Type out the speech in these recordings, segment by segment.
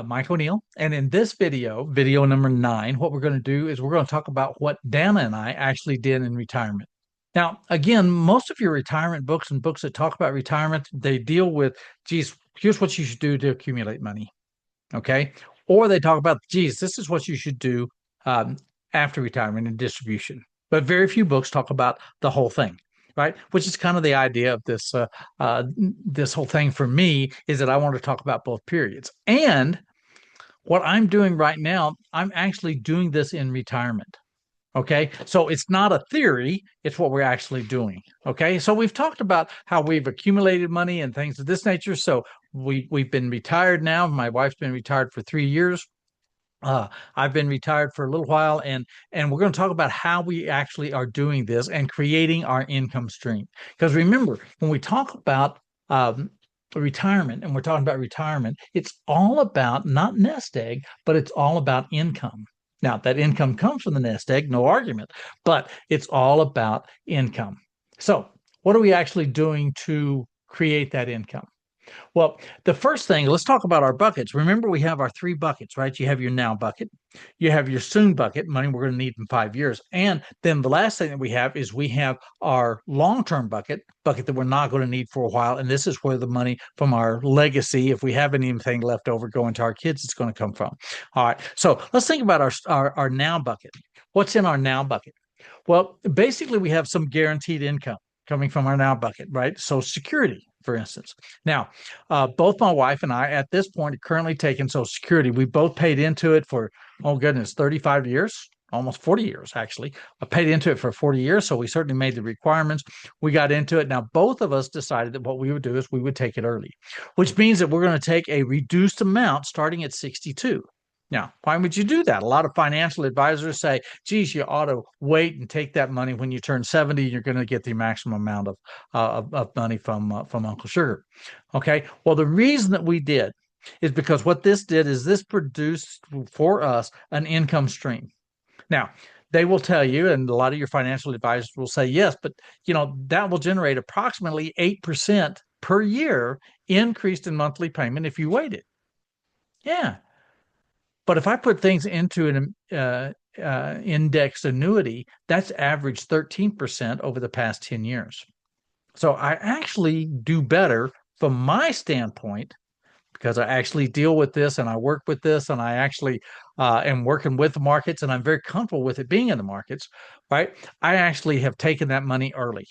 Mike O'Neill. And in this video, video number 9, what we're going to do is we're going to talk about what Dana and I actually did in retirement. Now, again, most of your retirement books and books that talk about retirement, they deal with, geez, here's what you should do to accumulate money. Okay. Or they talk about, geez, this is what you should do um, after retirement and distribution. But very few books talk about the whole thing, right? Which is kind of the idea of this whole thing for me is that I want to talk about both periods. And what I'm doing right now, I'm actually doing this in retirement. Okay. So it's not a theory, it's what we're actually doing. Okay. So we've talked about how we've accumulated money and things of this nature. So we've been retired now. My wife's been retired for 3 years. I've been retired for a little while, and we're going to talk about how we actually are doing this and creating our income stream. Because remember, when we talk about retirement and we're talking about retirement, it's all about not nest egg, but it's all about income. Now, that income comes from the nest egg, no argument, but it's all about income. So, what are we actually doing to create that income? Well, the first thing, let's talk about our buckets. Remember, we have our 3 buckets, right? You have your now bucket, you have your soon bucket, money we're going to need in 5 years. And then the last thing that we have is we have our long-term bucket that we're not going to need for a while. And this is where the money from our legacy, if we have anything left over going to our kids, it's going to come from. All right. So let's think about our now bucket. What's in our now bucket? Well, basically, we have some guaranteed income coming from our now bucket, right? Social Security, for instance. Now, both my wife and I at this point are currently taking Social Security. We both paid into it for, oh goodness, 35 years, almost 40 years, actually. I paid into it for 40 years, so we certainly made the requirements. We got into it. Now, both of us decided that what we would do is we would take it early, which means that we're going to take a reduced amount starting at 62. Now, why would you do that? A lot of financial advisors say, geez, you ought to wait and take that money when you turn 70. You're going to get the maximum amount of money from Uncle Sugar. Okay. Well, the reason that we did is because what this did is this produced for us an income stream. Now, they will tell you, and a lot of your financial advisors will say, yes, but that will generate approximately 8% per year increased in monthly payment if you waited. Yeah. But if I put things into an indexed annuity, that's averaged 13% over the past 10 years. So I actually do better from my standpoint because I actually deal with this and I work with this and I actually am working with the markets and I'm very comfortable with it being in the markets, right? I actually have taken that money early.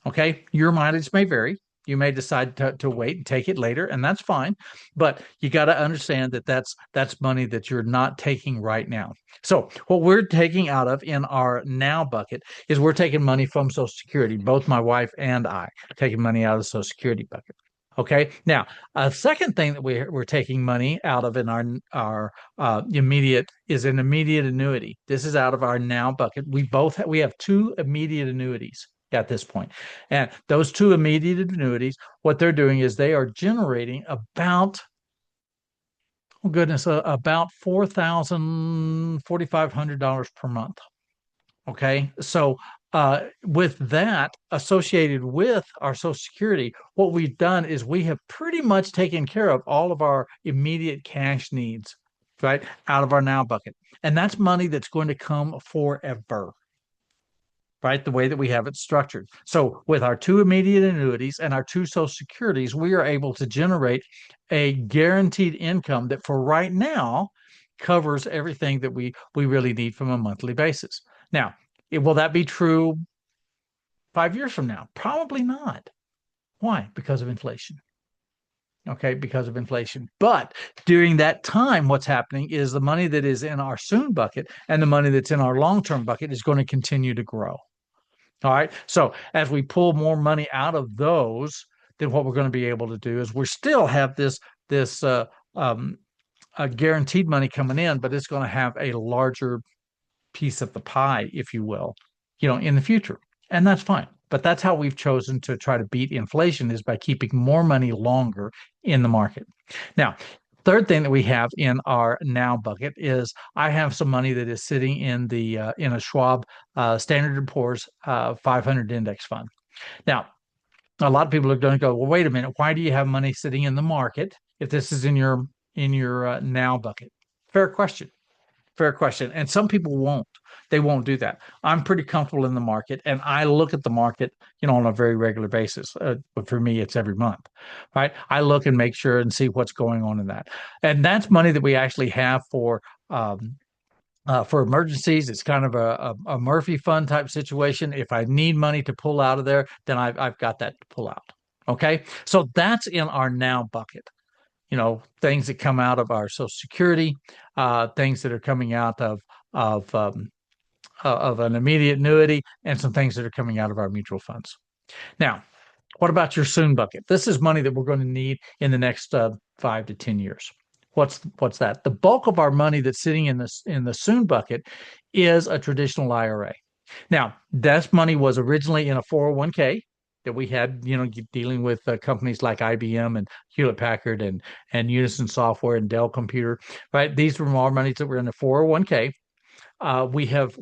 Okay. Your mileage may vary. You may decide to wait and take it later, and that's fine. But you got to understand that that's money that you're not taking right now. So what we're taking out of in our now bucket is we're taking money from Social Security. Both my wife and I taking money out of the Social Security bucket. Okay. Now, a second thing that we're taking money out of in our immediate is an immediate annuity. This is out of our now bucket. We have 2 immediate annuities at this point. And those 2 immediate annuities, what they're doing is they are generating about, oh goodness, about $4,000, $4,500 per month. Okay. So with that associated with our Social Security, what we've done is we have pretty much taken care of all of our immediate cash needs, right, out of our now bucket. And that's money that's going to come forever, right? The way that we have it structured. So with our 2 immediate annuities and our 2 Social Securities, we are able to generate a guaranteed income that for right now covers everything that we really need from a monthly basis. Now, will that be true 5 years from now? Probably not. Why? Because of inflation. Okay, because of inflation. But during that time, what's happening is the money that is in our soon bucket and the money that's in our long-term bucket is going to continue to grow. All right. So as we pull more money out of those, then what we're going to be able to do is we still have this guaranteed money coming in, but it's going to have a larger piece of the pie, if you will, in the future. And that's fine. But that's how we've chosen to try to beat inflation is by keeping more money longer in the market. Now, third thing that we have in our now bucket is I have some money that is sitting in a Schwab Standard & Poor's 500 index fund. Now, a lot of people are going to go, well, wait a minute, why do you have money sitting in the market if this is in your now bucket? Fair question. Fair question. And some people won't. They won't do that. I'm pretty comfortable in the market, and I look at the market, on a very regular basis. But for me, it's every month, right? I look and make sure and see what's going on in that, and that's money that we actually have for emergencies. It's kind of a Murphy fund type situation. If I need money to pull out of there, then I've got that to pull out. Okay, so that's in our now bucket. Things that come out of our Social Security, things that are coming out of an immediate annuity, and some things that are coming out of our mutual funds. Now, what about your soon bucket? This is money that we're going to need in the next 5 to 10 years. What's that? The bulk of our money that's sitting in the soon bucket is a traditional IRA. Now, that money was originally in a 401k that we had, dealing with companies like IBM and Hewlett Packard and Unison Software and Dell Computer, right? These were more monies that were in the 401k.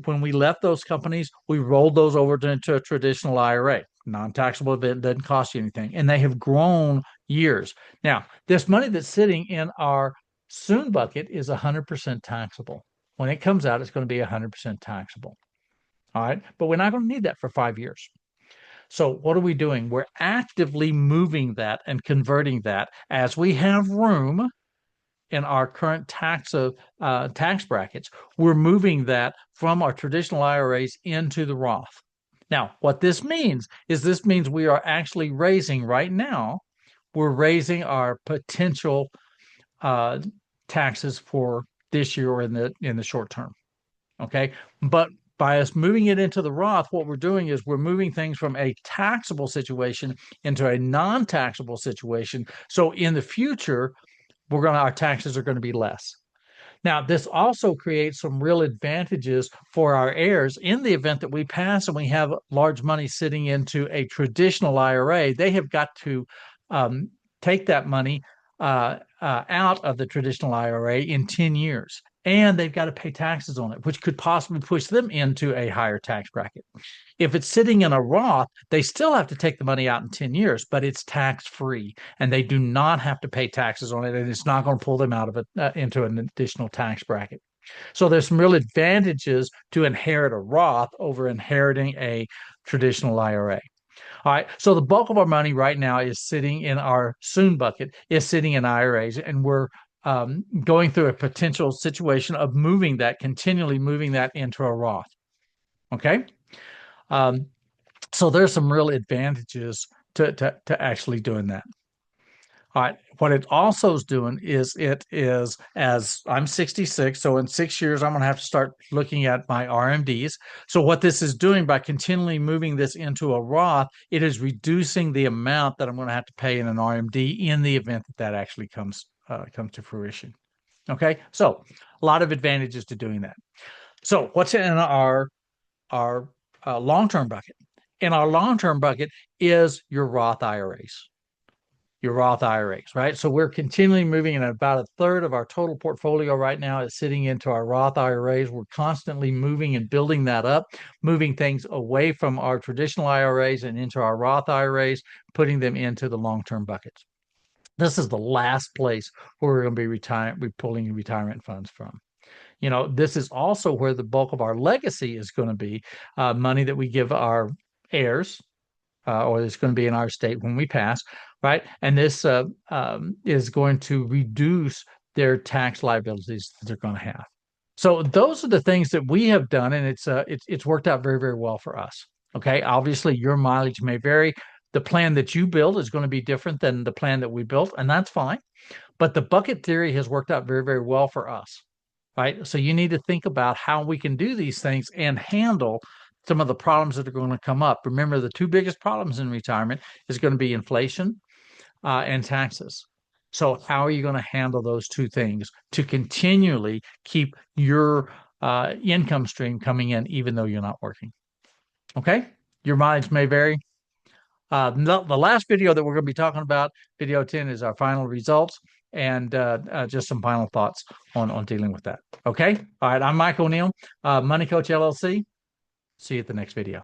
When we left those companies, we rolled those over into a traditional IRA, non-taxable event, doesn't cost you anything, and they have grown years. Now, this money that's sitting in our soon bucket is 100% taxable. When it comes out, it's going to be 100% taxable. All right, but we're not going to need that for 5 years. So what are we doing? We're actively moving that and converting that as we have room in our current tax brackets. We're moving that from our traditional IRAs into the Roth. Now, what this means we are actually raising right now. We're raising our potential taxes for this year or in the short term. Okay, but by us moving it into the Roth, what we're doing is we're moving things from a taxable situation into a non-taxable situation. So in the future, our taxes are going to be less. Now, this also creates some real advantages for our heirs in the event that we pass and we have large money sitting into a traditional IRA. They have got to take that money out of the traditional IRA in 10 years. And they've got to pay taxes on it, which could possibly push them into a higher tax bracket. If it's sitting in a Roth, they still have to take the money out in 10 years, but it's tax-free, and they do not have to pay taxes on it, and it's not going to pull them out of it into an additional tax bracket. So there's some real advantages to inherit a Roth over inheriting a traditional IRA. All right, so the bulk of our money right now is sitting in our soon bucket, is sitting in IRAs, and we're going through a potential situation of continually moving that into a Roth. Okay. So there's some real advantages to actually doing that. All right. What it also is doing is as I'm 66, so in 6 years, I'm going to have to start looking at my RMDs. So what this is doing by continually moving this into a Roth, it is reducing the amount that I'm going to have to pay in an RMD in the event that actually comes to fruition. Okay. So a lot of advantages to doing that. So what's in our long-term bucket? In our long-term bucket is your Roth IRAs. Your Roth IRAs, right? So we're continually moving, and about a third of our total portfolio right now is sitting into our Roth IRAs. We're constantly moving and building that up, moving things away from our traditional IRAs and into our Roth IRAs, putting them into the long-term buckets. This is the last place where we're going to be pulling retirement funds from. This is also where the bulk of our legacy is going to be, money that we give our heirs, or it's going to be in our estate when we pass, right? And this is going to reduce their tax liabilities that they're going to have. So those are the things that we have done, and it's worked out very, very well for us. Okay, obviously your mileage may vary. The plan that you build is going to be different than the plan that we built, and that's fine. But the bucket theory has worked out very, very well for us, right? So you need to think about how we can do these things and handle some of the problems that are going to come up. Remember, the two biggest problems in retirement is going to be inflation and taxes. So how are you going to handle those two things to continually keep your income stream coming in even though you're not working? Okay, your mileage may vary. The last video that we're going to be talking about, video 10, is our final results and just some final thoughts on dealing with that. Okay, all right, I'm Mike O'Neill, Money Coach LLC. See you at the next video.